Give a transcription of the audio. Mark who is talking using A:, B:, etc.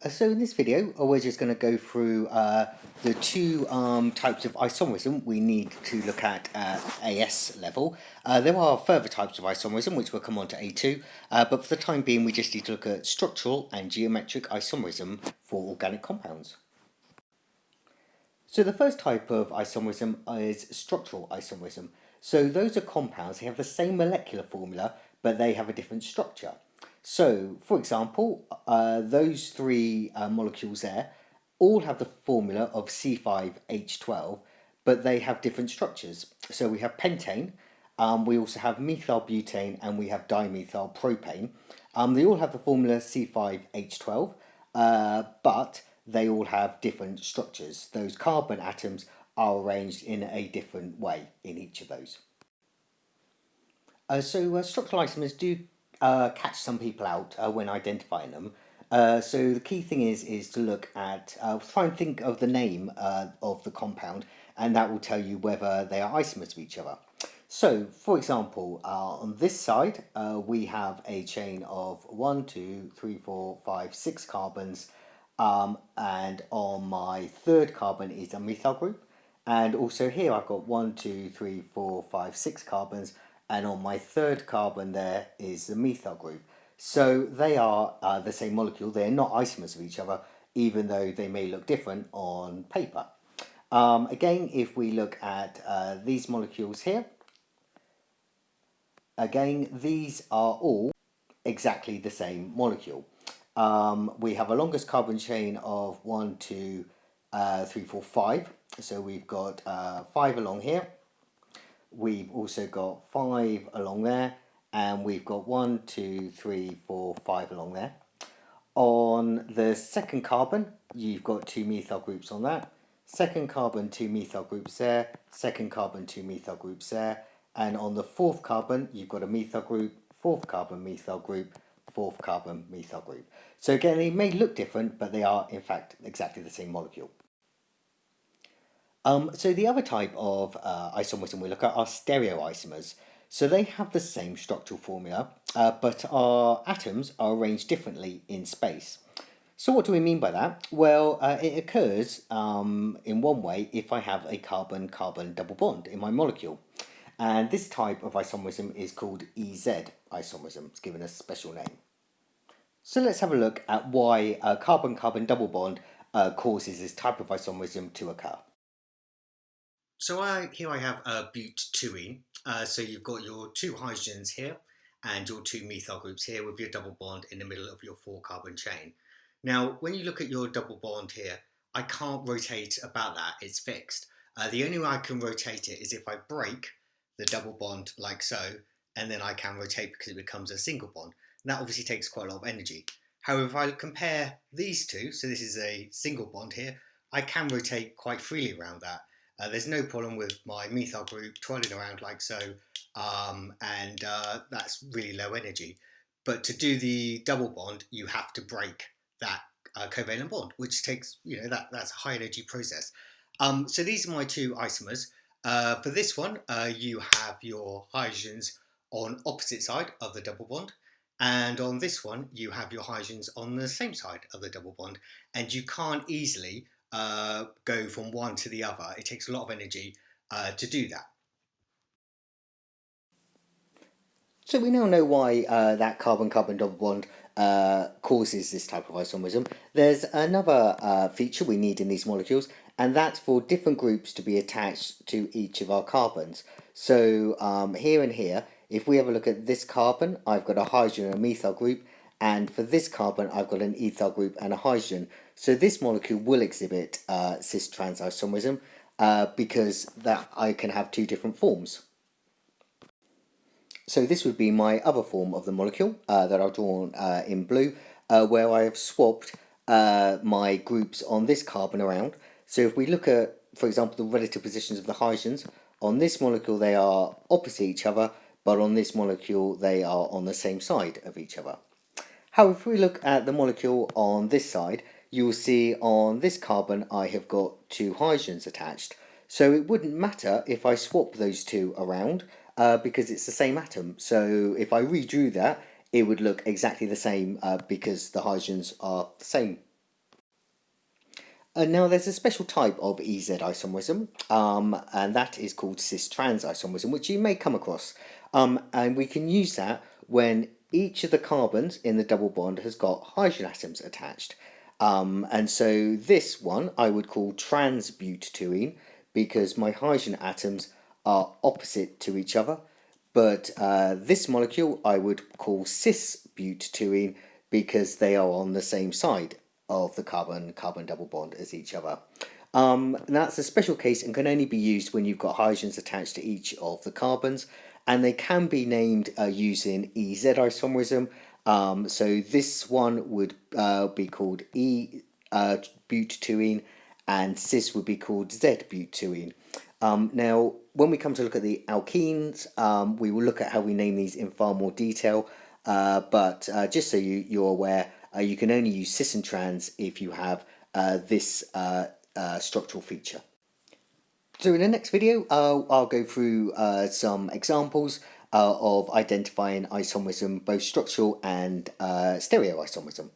A: So in this video, we're just going to go through the two types of isomerism we need to look at AS level. There are further types of isomerism which will come on to A2, but for the time being we just need to look at structural and geometric isomerism for organic compounds. So the first type of isomerism is structural isomerism. So those are compounds, they have the same molecular formula, but they have a different structure. So, for example, those three molecules there all have the formula of C5H12, but they have different structures. So we have pentane, we also have methylbutane, and we have dimethylpropane. They all have the formula C5H12, but they all have different structures. Those carbon atoms are arranged in a different way in each of those. Structural isomers do catch some people out when identifying them. So the key thing is to look at, try and think of the name of the compound, and that will tell you whether they are isomers of each other. So, for example, on this side, we have a chain of 1, 2, 3, 4, 5, 6 carbons, and on my third carbon is a methyl group. And also here I've got 1, 2, 3, 4, 5, 6 carbons, and on my third carbon there is the methyl group. So they are the same molecule, they're not isomers of each other, even though they may look different on paper. Again, if we look at these molecules here, again, these are all exactly the same molecule. We have a longest carbon chain of 1, 2, 3, 4, 5. So we've got 5 along here. We've also got 5 along there. And we've got 1, 2, 3, 4, 5 along there. On the second carbon, you've got 2 methyl groups on that. Second carbon, 2 methyl groups there. Second carbon, 2 methyl groups there. And on the fourth carbon, you've got a methyl group, fourth carbon methyl group, fourth carbon methyl group. So again, they may look different, but they are in fact exactly the same molecule. So the other type of isomerism we look at are stereoisomers. So they have the same structural formula, but our atoms are arranged differently in space. So what do we mean by that? Well, it occurs in one way if I have a carbon-carbon double bond in my molecule. And this type of isomerism is called EZ isomerism. It's given a special name. So let's have a look at why a carbon-carbon double bond causes this type of isomerism to occur. So here I have butene. So you've got your 2 hydrogens here and your 2 methyl groups here with your double bond in the middle of your 4 carbon chain. Now, when you look at your double bond here, I can't rotate about that, it's fixed. The only way I can rotate it is if I break the double bond like so, and then I can rotate because it becomes a single bond. And that obviously takes quite a lot of energy. However, if I compare these two, so this is a single bond here, I can rotate quite freely around that. There's no problem with my methyl group twirling around like so, and that's really low energy. But to do the double bond, you have to break that covalent bond, which takes, that's a high energy process. So these are my 2 isomers. For this one, you have your hydrogens on opposite side of the double bond. And on this one, you have your hydrogens on the same side of the double bond. And you can't easily go from one to the other. It takes a lot of energy to do that. So we now know why that carbon-carbon double bond causes this type of isomerism. There's another feature we need in these molecules, and that's for different groups to be attached to each of our carbons. So here and here, if we have a look at this carbon, I've got a hydrogen and a methyl group, and for this carbon, I've got an ethyl group and a hydrogen. So this molecule will exhibit cis-trans isomerism because that I can have 2 different forms. So this would be my other form of the molecule that I've drawn in blue, where I have swapped my groups on this carbon around. So if we look at, for example, the relative positions of the hydrogens, on this molecule they are opposite each other, but on this molecule they are on the same side of each other. However, if we look at the molecule on this side, you will see on this carbon I have got 2 hydrogens attached. So it wouldn't matter if I swap those 2 around because it's the same atom. So if I redrew that, it would look exactly the same because the hydrogens are the same Now, there's a special type of EZ isomerism, and that is called cis-trans isomerism, which you may come across. And we can use that when each of the carbons in the double bond has got hydrogen atoms attached. And so this one I would call trans-butyrene because my hydrogen atoms are opposite to each other. But this molecule I would call cis-butyrene because they are on the same side of the carbon-carbon double bond as each other. That's a special case and can only be used when you've got hydrogens attached to each of the carbons, and they can be named using EZ isomerism. So this one would be called butyrene, and cis would be called Z-butyrene. Now, when we come to look at the alkenes, we will look at how we name these in far more detail. But just so you're aware, you can only use cis and trans if you have this structural feature. So in the next video, I'll go through some examples of identifying isomerism, both structural and stereoisomerism.